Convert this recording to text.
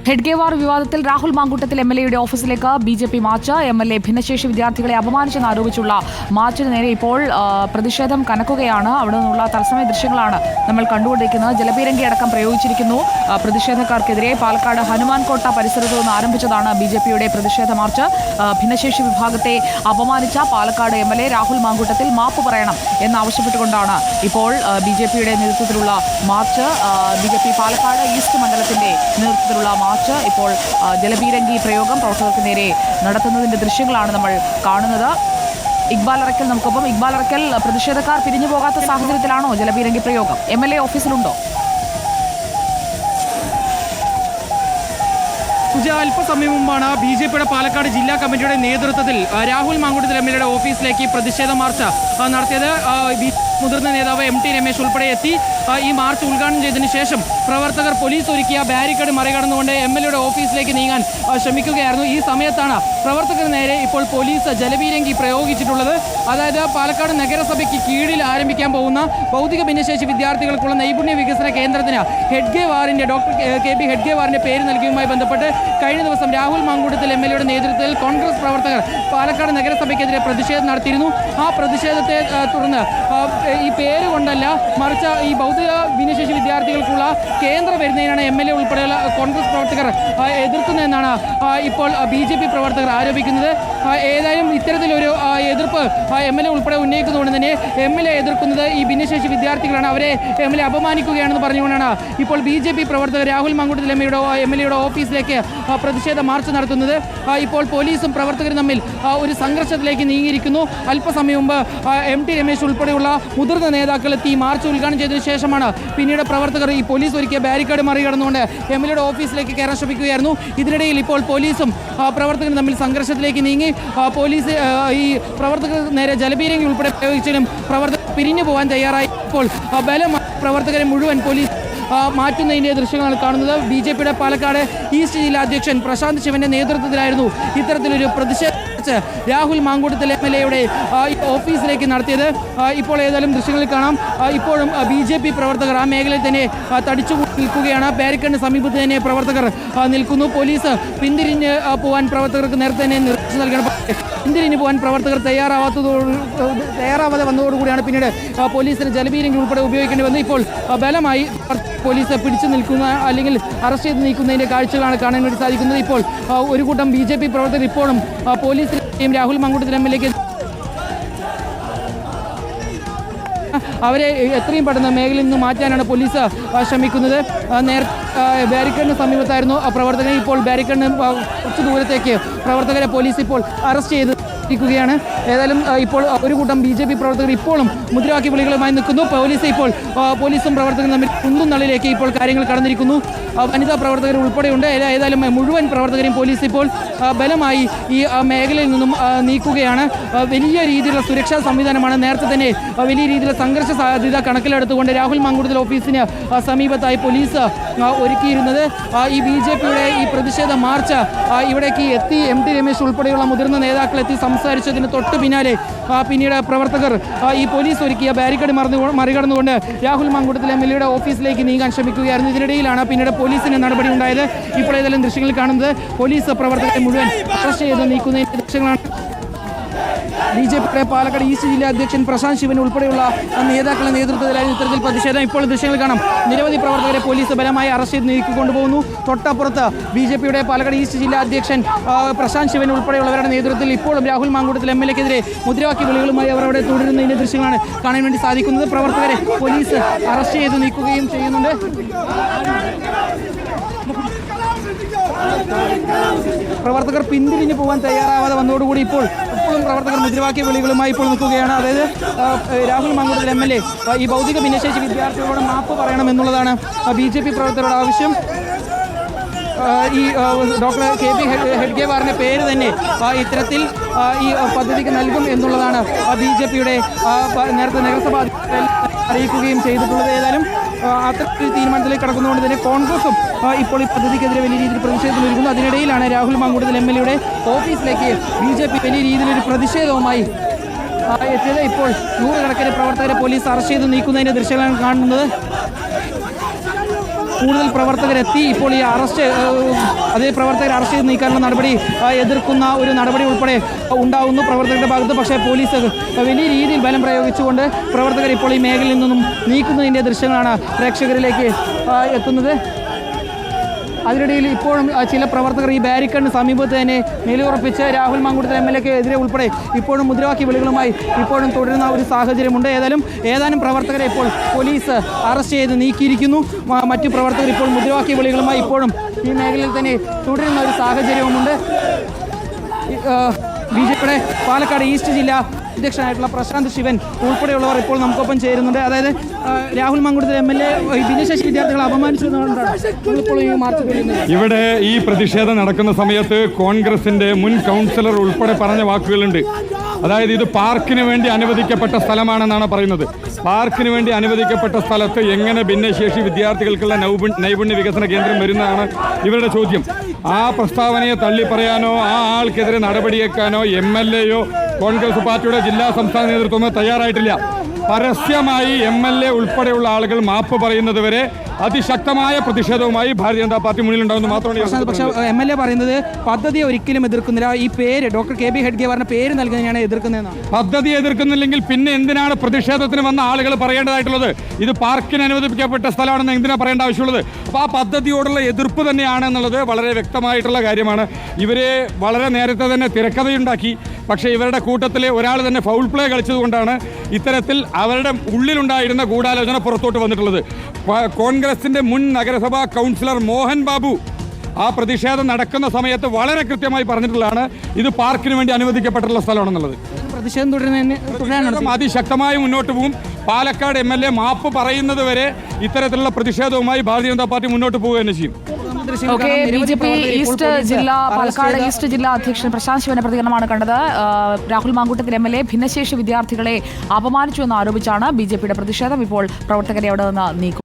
ഹെഡ്ഗേവാർ വിവാദത്തിൽ രാഹുൽ മാങ്കൂട്ടത്തിൽ എംഎൽഎയുടെ ഓഫീസിലേക്ക് BJP March. MLA ഭിന്നശേഷി വിദ്യാർത്ഥികളെ അപമാനിച്ചെന്ന് ആരോപിച്ചുള്ള മാർച്ചിന് നേരെ ഇപ്പോൾ പ്രതിഷേധം കനക്കുകയാണ്. അവിടെ നിന്നുള്ള തത്സമയ ദൃശ്യങ്ങളാണ് നമ്മൾ കണ്ടുകൊണ്ടിരിക്കുന്നത്. ജലപീരങ്കി അടക്കം പ്രയോഗിച്ചിരിക്കുന്നു പ്രതിഷേധക്കാർക്കെതിരെ. പാലക്കാട് ഹനുമാൻ കോട്ട പരിസരത്തു നിന്ന് ആരംഭിച്ചതാണ് ബിജെപിയുടെ പ്രതിഷേധ മാർച്ച്. ഭിന്നശേഷി വിഭാഗത്തെ അപമാനിച്ച പാലക്കാട് എംഎൽഎ രാഹുൽ മാങ്കൂട്ടത്തിൽ മാപ്പ് പറയണം എന്നാവശ്യപ്പെട്ടുകൊണ്ടാണ് ഇപ്പോൾ ബിജെപിയുടെ നേതൃത്വത്തിലുള്ള മാർച്ച്. ബിജെപി പാലക്കാട് ഈസ്റ്റ് മണ്ഡലത്തിന്റെ നേതൃത്വത്തിലുള്ള മാർച്ച് ഇപ്പോൾ ജലപീരങ്കി പ്രയോഗം പ്രവർത്തകർക്ക് നേരെ നടത്തുന്നതിന്റെ ദൃശ്യങ്ങളാണ് നമ്മൾ കാണുന്നത്. ഇക്ബാൽ അറക്കൽ നമുക്കൊപ്പം. ഇക്ബാൽ അറക്കൽ, പ്രതിഷേധക്കാർ പിരിഞ്ഞു പോകാത്ത സാഹചര്യത്തിലാണോ ജലപീരങ്കി പ്രയോഗം? എംഎൽഎ ഓഫീസിലുണ്ടോ? അല്പസമയം മുമ്പാണ് ബിജെപിയുടെ പാലക്കാട് ജില്ലാ കമ്മിറ്റിയുടെ നേതൃത്വത്തിൽ രാഹുൽ മാങ്കൂട്ടത്തിൽ എംഎൽഎയുടെ ഓഫീസിലേക്ക് പ്രതിഷേധ മാർച്ച് നടത്തിയത്. മുതിർന്ന നേതാവ് എം ടി രമേശ് ഉൾപ്പെടെ എത്തി ഈ മാർച്ച് ഉദ്ഘാടനം ചെയ്തതിനു ശേഷം പ്രവർത്തകർ പോലീസ് ഒരുക്കിയ ബാരിക്കേഡ് മറികടന്നുകൊണ്ട് എംഎൽഎയുടെ ഓഫീസിലേക്ക് നീങ്ങാൻ ശ്രമിക്കുകയായിരുന്നു. ഈ സമയത്താണ് പ്രവർത്തകർ നേരെ ഇപ്പോൾ പോലീസ് ജലപീരങ്കി പ്രയോഗിച്ചിട്ടുള്ളത്. അതായത് പാലക്കാട് നഗരസഭയ്ക്ക് കീഴിൽ ആരംഭിക്കാൻ പോകുന്ന ഭൗതിക ഭിന്നശേഷി വിദ്യാർത്ഥികൾക്കുള്ള നൈപുണ്യ വികസന കേന്ദ്രത്തിന് ഹെഡ്ഗേവാറിന്റെ ഡോക്ടർ കെ.ബി. ഹെഡ്ഗേവാറിന്റെ പേര് നൽകിയതുമായി ബന്ധപ്പെട്ട് കഴിഞ്ഞ ദിവസം രാഹുൽ മാങ്കൂട്ടത്തിൽ എംഎൽഎയുടെ നേതൃത്വത്തിൽ കോൺഗ്രസ് പ്രവർത്തകർ പാലക്കാട് നഗരസഭയ്ക്കെതിരെ പ്രതിഷേധം നടത്തിയിരുന്നു. ആ പ്രതിഷേധത്തെ തുടർന്ന് ഈ പേര് കൊണ്ടല്ല, മറിച്ച് ഈ ഭൗതിക ഭിന്നശേഷി വിദ്യാർത്ഥികൾക്കുള്ള കേന്ദ്രം വരുന്നതിനാണ് എംഎൽഎ ഉൾപ്പെടെയുള്ള കോൺഗ്രസ് പ്രവർത്തകർ എതിർക്കുന്നതെന്നാണ് ഇപ്പോൾ ബിജെപി പ്രവർത്തകർ ആരോപിക്കുന്നത്. ഏതായാലും ഇത്തരത്തിലൊരു എതിർപ്പ് എംഎൽഎ ഉൾപ്പെടെ ഉന്നയിക്കുന്നതുകൊണ്ട് തന്നെ എംഎൽഎ എതിർക്കുന്നത് ഈ ഭിന്നശേഷി വിദ്യാർത്ഥികളാണ്, അവരെ എംഎൽഎ അപമാനിക്കുകയാണെന്ന് പറഞ്ഞുകൊണ്ടാണ് ഇപ്പോൾ ബിജെപി പ്രവർത്തകർ രാഹുൽ മാങ്കൂട്ടത്തിൽ എംഎൽഎയുടെ ഓഫീസിലേക്ക് പ്രതിഷേധ മാർച്ച് നടത്തുന്നത്. ഇപ്പോൾ പോലീസും പ്രവർത്തകരും തമ്മിൽ ഒരു സംഘർഷത്തിലേക്ക് നീങ്ങിയിരിക്കുന്നു. അല്പസമയം മുമ്പ് എം ടി രമേശ് ഉൾപ്പെടെയുള്ള മുതിർന്ന നേതാക്കൾ എത്തി മാർച്ച് ഉദ്ഘാടനം ചെയ്തതിനു ശേഷമാണ് പിന്നീട് പ്രവർത്തകർ ഈ പോലീസ് ഒരുക്കിയ ബാരിക്കേഡ് മറികടന്നുകൊണ്ട് എംഎൽഎയുടെ ഓഫീസിലേക്ക് കയറാൻ ശ്രമിക്കുകയായിരുന്നു. ഇതിനിടയിൽ ഇപ്പോൾ പോലീസും പ്രവർത്തകരും തമ്മിൽ സംഘർഷത്തിലേക്ക് നീങ്ങി. പോലീസ് ഈ പ്രവർത്തകർ നേരെ ജലപീരങ്കി ഉൾപ്പെടെ പ്രയോഗിച്ചാലും പ്രവർത്തകർ പിരിഞ്ഞു പോകാൻ തയ്യാറായി. ഇപ്പോൾ ബലമായി പ്രവർത്തകരെ മുഴുവൻ പോലീസ് മാറ്റുന്നതിൻ്റെ ദൃശ്യങ്ങളാണ് കാണുന്നത്. ബിജെപിയുടെ പാലക്കാട് ഈസ്റ്റ് ജില്ലാ അധ്യക്ഷൻ പ്രശാന്ത് ശിവന്റെ നേതൃത്വത്തിലായിരുന്നു ഇത്തരത്തിലൊരു പ്രതിഷേധ രാഹുൽ മാങ്കൂട്ടത്തിൽ എംഎൽഎയുടെ ഓഫീസിലേക്ക് നടത്തിയത്. ഇപ്പോൾ ഏതായാലും ദൃശ്യങ്ങളിൽ കാണാം. ഇപ്പോഴും ബിജെപി പ്രവർത്തകർ ആ മേഖലയിൽ തന്നെ തടിച്ചു നിൽക്കുകയാണ്. ബാരിക്കേഡിന് സമീപത്ത് തന്നെ പ്രവർത്തകർ നിൽക്കുന്നു. പോലീസ് പിന്തിരിഞ്ഞ് പോകാൻ പ്രവർത്തകർക്ക് നേരത്തെ തന്നെ നിർദ്ദേശം നൽകണം. പിന്തിരിഞ്ഞ് പോകാൻ പ്രവർത്തകർ തയ്യാറാവാതെ വന്നതോടുകൂടിയാണ് പിന്നീട് പോലീസിന് ജലപീരങ്കി ഉൾപ്പെടെ ഉപയോഗിക്കേണ്ടി വന്നത്. ഇപ്പോൾ ബലമായി പോലീസ് പിടിച്ചു നിൽക്കുന്ന അല്ലെങ്കിൽ അറസ്റ്റ് ചെയ്ത് നീക്കുന്നതിൻ്റെ കാഴ്ചകളാണ് കാണാൻ വേണ്ടി സാധിക്കുന്നത്. ഇപ്പോൾ ഒരു കൂട്ടം ബിജെപി പ്രവർത്തകർ ഇപ്പോഴും പോലീസിനെയും രാഹുൽ മാങ്കൂട്ടത്തിൽ എംഎൽഎക്ക് അവരെ എത്രയും പെട്ടെന്ന് മേഖലയിൽ നിന്ന് മാറ്റാനാണ് പോലീസ് ശ്രമിക്കുന്നത്. ബാരിക്കേഡിന് സമീപത്തായിരുന്നു പ്രവർത്തകരെ. ഇപ്പോൾ ബാരിക്കേഡിന് കുറച്ച് ദൂരത്തേക്ക് പ്രവർത്തകരെ പോലീസ് ഇപ്പോൾ അറസ്റ്റ് ചെയ്ത് ിക്കുകയാണ്. ഏതായാലും ഇപ്പോൾ ഒരു കൂട്ടം ബിജെപി പ്രവർത്തകർ ഇപ്പോഴും മുദ്രാവാക്യ വിളികളുമായി നിൽക്കുന്നു. പോലീസും പ്രവർത്തകരും തമ്മിൽ കുന്തും നള്ളിലേക്ക് ഇപ്പോൾ കാര്യങ്ങൾ കടന്നിരിക്കുന്നു. വനിതാ പ്രവർത്തകർ ഉൾപ്പെടെയുണ്ട്. ഏതായാലും മുഴുവൻ പ്രവർത്തകരെയും പോലീസ് ഇപ്പോൾ ബലമായി ഈ മേഖലയിൽ നിന്നും നീക്കുകയാണ്. വലിയ രീതിയിലുള്ള സുരക്ഷാ സംവിധാനമാണ്. നേരത്തെ തന്നെ വലിയ രീതിയിലുള്ള സംഘർഷ സാധ്യത കണക്കിലെടുത്തുകൊണ്ട് രാഹുൽ മാങ്കൂട്ടത്തിൽ ഓഫീസിന് സമീപത്തായി പോലീസ് ഒരുക്കിയിരുന്നത്. ഈ ബിജെപിയുടെ ഈ പ്രതിഷേധ മാർച്ച് ഇവിടേക്ക് എത്തി. എം ടി രമേശ് ഉൾപ്പെടെയുള്ള മുതിർന്ന നേതാക്കളെത്തി സംസാരിച്ചതിന് തൊട്ട് പിന്നീട് പ്രവർത്തകർ ഈ പോലീസ് ഒരുക്കിയ ബാരിക്കേഡ് മറികടന്നുകൊണ്ട് രാഹുൽ മാങ്കൂട്ടത്തിൽ എംഎൽഎയുടെ ഓഫീസിലേക്ക് നീങ്ങാൻ ശ്രമിക്കുകയായിരുന്നു. ഇതിനിടയിലാണ് പിന്നീട് പോലീസിന് നടപടി ഉണ്ടായത്. ഇപ്പോൾ ഏതെങ്കിലും ദൃശ്യങ്ങൾ കാണുന്നത് പോലീസ് പ്രവർത്തകരെ മുഴുവൻ അറസ്റ്റ് ചെയ്ത് നീക്കുന്നതിൻ്റെ ദൃശ്യങ്ങളാണ്. ബിജെപിയുടെ പാലക്കാട് ഈസ്റ്റ് ജില്ലാ അധ്യക്ഷൻ പ്രശാന്ത് ശിവൻ ഉൾപ്പെടെയുള്ള നേതാക്കളുടെ നേതൃത്വത്തിലായിരുന്നു ഇത്തരത്തിൽ പ്രതിഷേധം. ഇപ്പോൾ ദൃശ്യങ്ങൾ കാണാം. നിരവധി പ്രവർത്തകരെ പോലീസ് ബലമായി അറസ്റ്റ് ചെയ്ത് നീക്കിക്കൊണ്ടുപോകുന്നു. തൊട്ടപ്പുറത്ത് ബിജെപിയുടെ പാലക്കാട് ഈസ്റ്റ് ജില്ലാ അധ്യക്ഷൻ പ്രശാന്ത് ശിവൻ ഉൾപ്പെടെയുള്ളവരുടെ നേതൃത്വത്തിൽ ഇപ്പോഴും രാഹുൽ മാങ്കൂട്ടത്തിൽ എംഎൽഎക്കെതിരെ മുദ്രാവാക്യ വിളികളുമായി അവർ അവിടെ തുടരുന്നതിൻ്റെ ദൃശ്യങ്ങളാണ് കാണാൻ വേണ്ടി സാധിക്കുന്നത്. പ്രവർത്തകരെ പോലീസ് അറസ്റ്റ് ചെയ്ത് നീക്കുകയും ചെയ്യുന്നുണ്ട്. പ്രവർത്തകർ പിന്തിരിഞ്ഞു പോകാൻ തയ്യാറാവാതെ വന്നതോടുകൂടി ഇപ്പോഴും പ്രവർത്തകർ മുദ്രാവാക്യ വിളികളുമായി ഇപ്പോൾ നിൽക്കുകയാണ്. അതായത് രാഹുൽ മാങ്കൂട്ടത്തിൽ എംഎൽഎ ഈ ഭൗതിക ഭിന്നശേഷി വിദ്യാർത്ഥികളോട് മാപ്പ് പറയണമെന്നുള്ളതാണ് ബിജെപി പ്രവർത്തകരുടെ ആവശ്യം. ഈ ഡോക്ടർ കെ.ബി. ഹെഡ്ഗേവാറിൻ്റെ പേര് തന്നെ ഇത്തരത്തിൽ ഈ പദ്ധതിക്ക് നൽകും എന്നുള്ളതാണ് ബിജെപിയുടെ നേരത്തെ നഗരസഭ അറിയിക്കുകയും ചെയ്തിട്ടുള്ളത്. ഏതായാലും അത്തരത്തിൽ തീരുമാനത്തിലേക്ക് കടക്കുന്നതുകൊണ്ട് തന്നെ കോൺഗ്രസും ഇപ്പോൾ ഈ പദ്ധതിക്കെതിരെ വലിയ രീതിയിൽ പ്രതിഷേധത്തിലിരിക്കുന്നു. അതിനിടയിലാണ് രാഹുൽ മാങ്കൂട്ടത്തിൽ എംഎൽഎയുടെ ഓഫീസിലേക്ക് ബിജെപി വലിയ രീതിയിലൊരു പ്രതിഷേധവുമായി എത്തിയത്. ഇപ്പോൾ നൂറുകണക്കിന് പ്രവർത്തകരെ പോലീസ് അറസ്റ്റ് ചെയ്ത് നീക്കുന്നതിൻ്റെ ദൃശ്യങ്ങളാണ് കാണുന്നത്. കൂടുതൽ പ്രവർത്തകരെത്തി ഇപ്പോൾ ഈ അറസ്റ്റ് അതേ പ്രവർത്തകരെ അറസ്റ്റ് ചെയ്ത് നീക്കാനുള്ള നടപടി എതിർക്കുന്ന ഒരു നടപടി ഉൾപ്പെടെ ഉണ്ടാകുന്നു പ്രവർത്തകരുടെ ഭാഗത്ത്. പക്ഷേ പോലീസ് വലിയ രീതിയിൽ ബലം പ്രയോഗിച്ചുകൊണ്ട് പ്രവർത്തകർ ഇപ്പോൾ ഈ മേഖലയിൽ നിന്നും നീക്കുന്നതിൻ്റെ ദൃശ്യങ്ങളാണ് പ്രേക്ഷകരിലേക്ക് എത്തുന്നത്. അതിനിടയിൽ ഇപ്പോഴും ചില പ്രവർത്തകർ ഈ ബാരിക്കേഡിന് സമീപത്ത് തന്നെ നിലയുറപ്പിച്ച് രാഹുൽ മാങ്കൂട്ടത്തിൽ MLA-ക്ക് എതിരെ ഉൾപ്പെടെ ഇപ്പോഴും മുദ്രാവാക്യ വിളികളുമായി ഇപ്പോഴും തുടരുന്ന ഒരു സാഹചര്യമുണ്ട്. ഏതാനും പ്രവർത്തകരെ ഇപ്പോൾ പോലീസ് അറസ്റ്റ് ചെയ്ത് നീക്കിയിരിക്കുന്നു. മറ്റു പ്രവർത്തകർ ഇപ്പോൾ മുദ്രാവാക്യ വിളികളുമായി ഇപ്പോഴും ഈ മേഖലയിൽ തന്നെ തുടരുന്ന ഒരു സാഹചര്യവുമുണ്ട്. BJP-യുടെ പാലക്കാട് ഈസ്റ്റ് ജില്ലാ അധ്യക്ഷനായിട്ടുള്ള പ്രശാന്ത് ശിവൻ ഉൾപ്പെടെയുള്ളവർ ഇപ്പോൾ നമുക്കൊപ്പം ചേരുന്നുണ്ട്. അതായത് രാഹുൽ മാങ്കൂട്ടത്തിൽ MLA ഭിന്നശേഷി വിദ്യാർത്ഥികളെ അപമാനിച്ചതുകൊണ്ടാണ് ഇവിടെ ഈ പ്രതിഷേധം നടക്കുന്ന സമയത്ത് കോൺഗ്രസിന്റെ മുൻ കൗൺസിലർ ഉൾപ്പെടെ പറഞ്ഞ വാക്കുകളുണ്ട്. അതായത് ഇത് പാർക്കിന് വേണ്ടി അനുവദിക്കപ്പെട്ട സ്ഥലമാണെന്നാണ് പറയുന്നത്. പാർക്കിന് വേണ്ടി അനുവദിക്കപ്പെട്ട സ്ഥലത്ത് എങ്ങനെ ഭിന്നശേഷി വിദ്യാർത്ഥികൾക്കുള്ള നൈപുണ്യ വികസന കേന്ദ്രം വരുന്നതാണ് ഇവരുടെ ചോദ്യം. ആ പ്രസ്താവനയെ തള്ളിപ്പറയാനോ ആ ആൾക്കെതിരെ നടപടിയെടുക്കാനോ MLA-യോ കോൺഗ്രസ് പാർട്ടിയുടെ ജില്ലാ സംസ്ഥാന നേതൃത്വമോ തയ്യാറായിട്ടില്ല. പരസ്യമായി MLA ഉൾപ്പെടെയുള്ള ആളുകൾ മാപ്പ് പറയുന്നത് വരെ അതിശക്തമായ പ്രതിഷേധവുമായി ഭാരതീയ ജനതാ പാർട്ടി മുന്നിലുണ്ടാകുന്നു മാത്രമാണ്. പക്ഷേ MLA പറയുന്നത് പദ്ധതിയെ ഒരിക്കലും എതിർക്കുന്നില്ല. ഈ പേര് ഡോക്ടർ KB ഹെഡ്ഗേവാറിന്റെ പേര് നൽകുന്നതിനാണ് എതിർക്കുന്നതെന്നാണ്. പദ്ധതി എതിർക്കുന്നില്ലെങ്കിൽ പിന്നെ എന്തിനാണ് പ്രതിഷേധത്തിന് വന്ന ആളുകൾ പറയേണ്ടതായിട്ടുള്ളത്? ഇത് പാർക്കിന് അനുവദിക്കപ്പെട്ട സ്ഥലമാണെന്ന് എന്തിനാ പറയേണ്ട ആവശ്യമുള്ളത്? അപ്പോൾ ആ പദ്ധതിയോടുള്ള എതിർപ്പ് തന്നെയാണ് എന്നുള്ളത് വളരെ വ്യക്തമായിട്ടുള്ള കാര്യമാണ്. ഇവരെ വളരെ നേരത്തെ തന്നെ തിരക്കഥയുണ്ടാക്കി. പക്ഷേ ഇവരുടെ കൂട്ടത്തിലെ ഒരാൾ തന്നെ ഫൗൾ പ്ലേ കളിച്ചതുകൊണ്ടാണ് ഇത്തരത്തിൽ അവരുടെ ഉള്ളിലുണ്ടായിരുന്ന ഗൂഢാലോചന പുറത്തോട്ട് വന്നിട്ടുള്ളത്. കോൺഗ്രസിന്റെ മുൻ നഗരസഭാ കൗൺസിലർ മോഹൻ ബാബു ആ പ്രതിഷേധം നടക്കുന്ന സമയത്ത് വളരെ കൃത്യമായി പറഞ്ഞിട്ടുള്ളതാണ് ഇത് പാർക്കിന് വേണ്ടി അനുവദിക്കപ്പെട്ടുള്ള സ്ഥലമാണെന്നുള്ളത്. പ്രതിഷേധം തുടരാനാണ് അതിശക്തമായി മുന്നോട്ട് പോകും. പാലക്കാട് MLA മാപ്പ് പറയുന്നത് വരെ ഇത്തരത്തിലുള്ള പ്രതിഷേധവുമായി ഭാരതീയ ജനതാ പാർട്ടി മുന്നോട്ട് പോവുക തന്നെ ചെയ്യും. BJP ഈസ്റ്റ് ജില്ലാ പാലക്കാട് ഈസ്റ്റ് ജില്ലാ അധ്യക്ഷൻ പ്രശാന്ത് ശിവന്റെ പ്രതികരണമാണ് കണ്ടത്. രാഹുൽ മാങ്കൂട്ടത്തിൽ MLA ഭിന്നശേഷി വിദ്യാർത്ഥികളെ അപമാനിച്ചു എന്ന് ആരോപിച്ചാണ് BJP-യുടെ പ്രതിഷേധം. ഇപ്പോൾ പ്രവർത്തകരെ അവിടെ നിന്ന് നീക്കും.